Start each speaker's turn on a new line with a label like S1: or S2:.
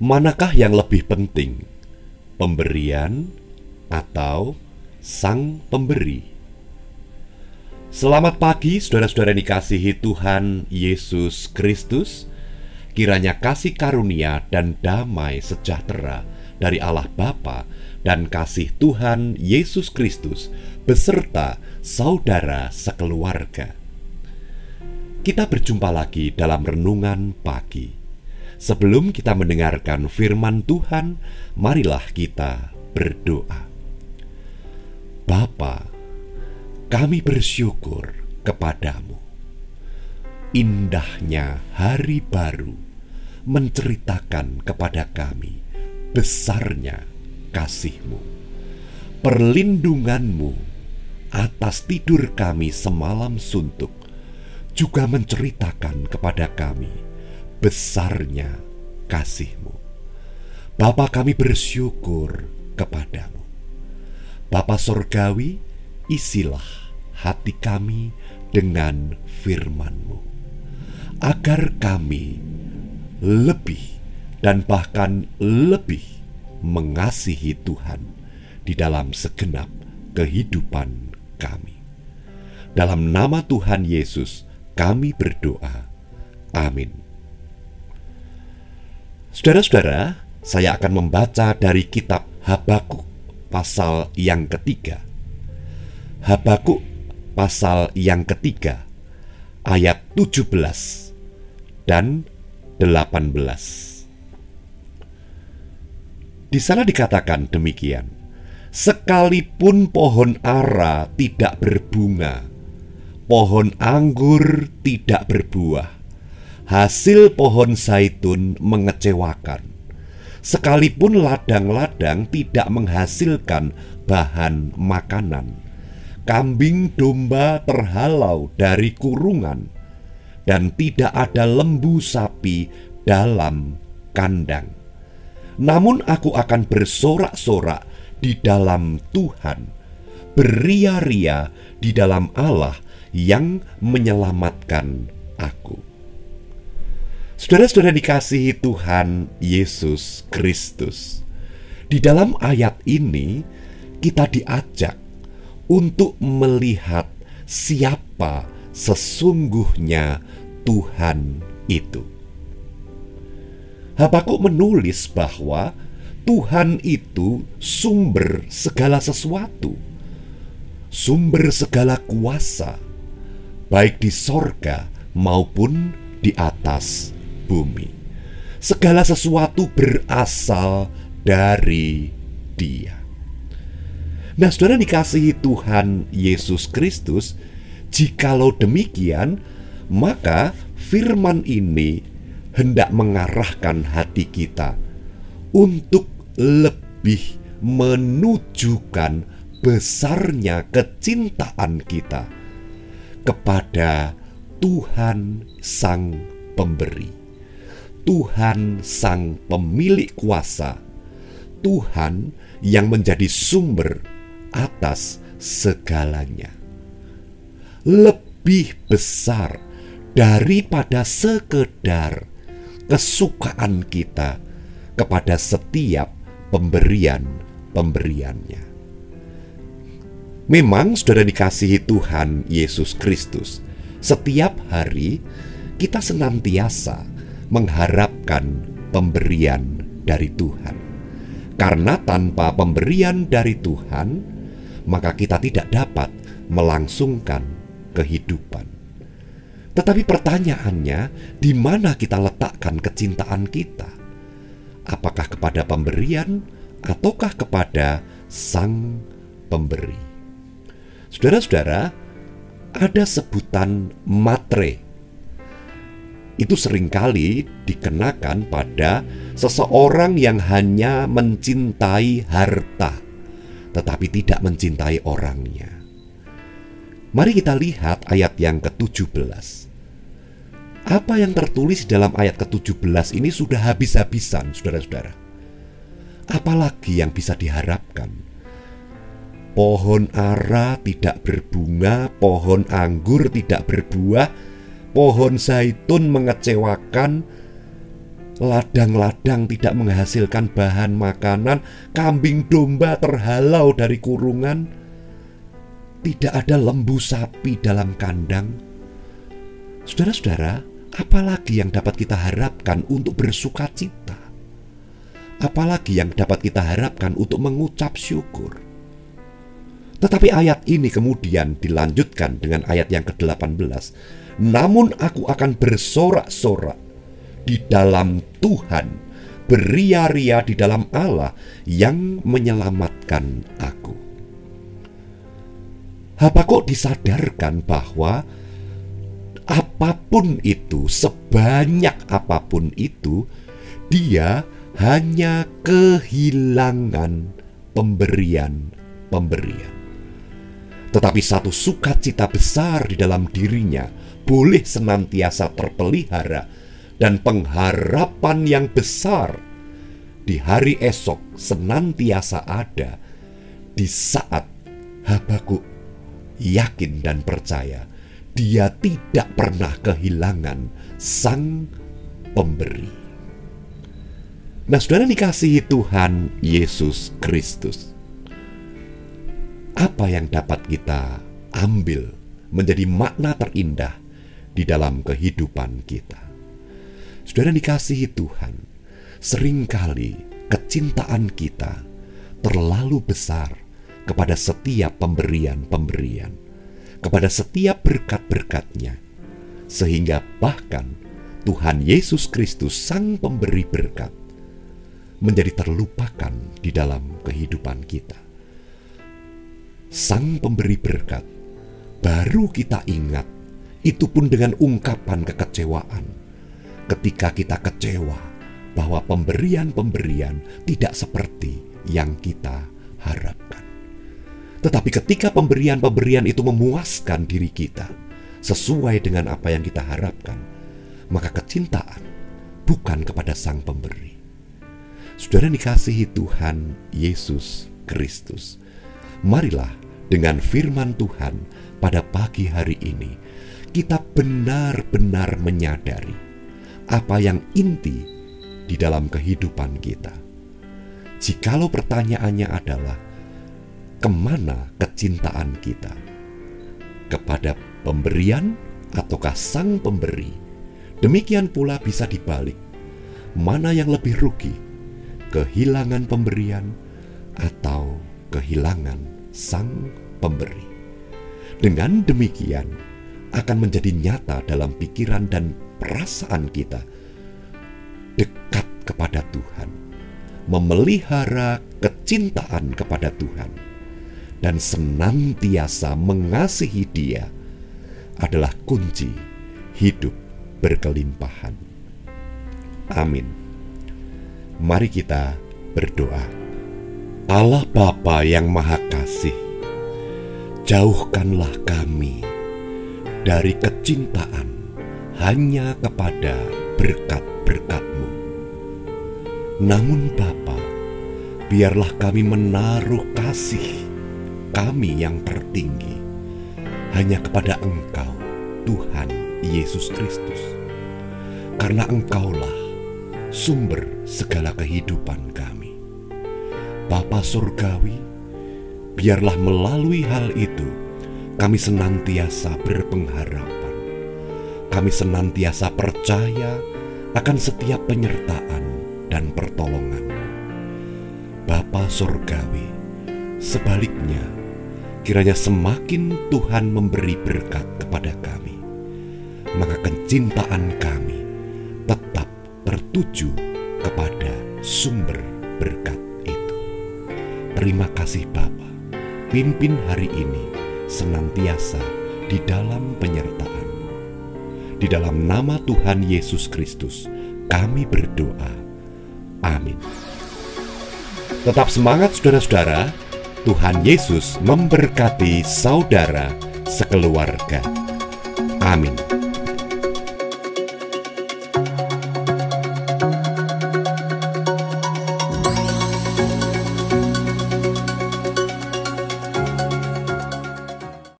S1: Manakah yang lebih penting, pemberian atau sang pemberi? Selamat pagi saudara-saudara yang dikasihi Tuhan Yesus Kristus. Kiranya kasih karunia dan damai sejahtera dari Allah Bapa dan kasih Tuhan Yesus Kristus beserta saudara sekeluarga. Kita berjumpa lagi dalam renungan pagi. Sebelum kita mendengarkan firman Tuhan, marilah kita berdoa. Bapa, kami bersyukur kepadamu. Indahnya hari baru menceritakan kepada kami besarnya kasih-Mu, perlindungan-Mu atas tidur kami semalam suntuk, juga menceritakan kepada kami besarnya kasih-Mu. Bapa, kami bersyukur kepadamu. Bapa Sorgawi, isilah hati kami dengan firman-Mu, agar kami lebih dan bahkan lebih mengasihi Tuhan di dalam segenap kehidupan kami. Dalam nama Tuhan Yesus kami berdoa. Amin. Saudara-saudara, saya akan membaca dari kitab Habakuk pasal yang ketiga. Habakuk pasal yang ketiga, ayat 17 dan 18. Di sana dikatakan demikian: sekalipun pohon ara tidak berbunga, pohon anggur tidak berbuah, hasil pohon zaitun mengecewakan, sekalipun ladang-ladang tidak menghasilkan bahan makanan, kambing domba terhalau dari kurungan, dan tidak ada lembu sapi dalam kandang. Namun aku akan bersorak-sorak di dalam Tuhan, beria-ria di dalam Allah yang menyelamatkan aku. Saudara-saudara dikasihi Tuhan Yesus Kristus, di dalam ayat ini kita diajak untuk melihat siapa sesungguhnya Tuhan itu. Habakuk menulis bahwa Tuhan itu sumber segala sesuatu, sumber segala kuasa, baik di sorga maupun di atas bumi. Segala sesuatu berasal dari Dia. Nah, saudara dikasihi Tuhan Yesus Kristus, jikalau demikian, maka firman ini hendak mengarahkan hati kita untuk lebih menunjukkan besarnya kecintaan kita kepada Tuhan Sang Pemberi, Tuhan Sang Pemilik kuasa, Tuhan yang menjadi sumber atas segalanya. Lebih besar daripada sekedar kesukaan kita kepada setiap pemberian-pemberiannya. Memang saudara dikasihi Tuhan Yesus Kristus, setiap hari kita senantiasa mengharapkan pemberian dari Tuhan. Karena tanpa pemberian dari Tuhan, maka kita tidak dapat melangsungkan kehidupan. Tetapi pertanyaannya, di mana kita letakkan kecintaan kita? Apakah kepada pemberian ataukah kepada Sang Pemberi? Saudara-saudara, ada sebutan matre. Itu seringkali dikenakan pada seseorang yang hanya mencintai harta, tetapi tidak mencintai orangnya. Mari kita lihat ayat yang ke-17. Apa yang tertulis dalam ayat ke-17 ini sudah habis-habisan, saudara-saudara. Apalagi yang bisa diharapkan? Pohon ara tidak berbunga, pohon anggur tidak berbuah, pohon zaitun mengecewakan, ladang-ladang tidak menghasilkan bahan makanan, kambing domba terhalau dari kurungan, tidak ada lembu sapi dalam kandang. Saudara-saudara, apalagi yang dapat kita harapkan untuk bersuka cita? Apalagi yang dapat kita harapkan untuk mengucap syukur? Tetapi ayat ini kemudian dilanjutkan dengan ayat yang ke-18. Namun aku akan bersorak-sorak di dalam Tuhan, beria-ria di dalam Allah yang menyelamatkan aku. Habakuk disadarkan bahwa apapun itu, sebanyak apapun itu, dia hanya kehilangan pemberian. Tetapi satu sukacita besar di dalam dirinya boleh senantiasa terpelihara, dan pengharapan yang besar di hari esok senantiasa ada di saat Habakuk yakin dan percaya dia tidak pernah kehilangan Sang Pemberi. Nah, saudara dikasihi Tuhan Yesus Kristus, apa yang dapat kita ambil menjadi makna terindah di dalam kehidupan kita? Saudara dikasihi Tuhan, seringkali kecintaan kita terlalu besar kepada setiap pemberian-pemberian, kepada setiap berkat-berkat-Nya, sehingga bahkan Tuhan Yesus Kristus, Sang Pemberi berkat, menjadi terlupakan di dalam kehidupan kita. Sang Pemberi berkat baru kita ingat, itu pun dengan ungkapan kekecewaan, ketika kita kecewa bahwa pemberian-pemberian tidak seperti yang kita harapkan. Tetapi ketika pemberian-pemberian itu memuaskan diri kita sesuai dengan apa yang kita harapkan, maka kecintaan bukan kepada Sang Pemberi. Saudara dikasihi Tuhan Yesus Kristus, marilah dengan firman Tuhan pada pagi hari ini kita benar-benar menyadari apa yang inti di dalam kehidupan kita. Jikalau pertanyaannya adalah kemana kecintaan kita? Kepada pemberian ataukah Sang Pemberi? Demikian pula bisa dibalik. Mana yang lebih rugi? Kehilangan pemberian atau kehilangan Sang Pemberi? Dengan demikian akan menjadi nyata dalam pikiran dan perasaan kita dekat kepada Tuhan, memelihara kecintaan kepada Tuhan, dan senantiasa mengasihi Dia adalah kunci hidup berkelimpahan. Amin. Mari kita berdoa. Allah Bapa yang Maha Kasih, jauhkanlah kami dari kecintaan hanya kepada berkat-berkat-Mu. Namun Bapa, biarlah kami menaruh kasih kami yang tertinggi hanya kepada Engkau, Tuhan Yesus Kristus. Karena Engkaulah sumber segala kehidupan kami. Bapa Surgawi, biarlah melalui hal itu kami senantiasa berpengharapan. Kami senantiasa percaya akan setiap penyertaan dan pertolongan Bapa Surgawi. Sebaliknya, kiranya semakin Tuhan memberi berkat kepada kami, maka kecintaan kami tetap tertuju kepada sumber berkat itu. Terima kasih Bapa, pimpin hari ini senantiasa di dalam penyertaan-Mu. Di dalam nama Tuhan Yesus Kristus kami berdoa. Amin. Tetap semangat saudara-saudara. Tuhan Yesus memberkati saudara sekeluarga. Amin.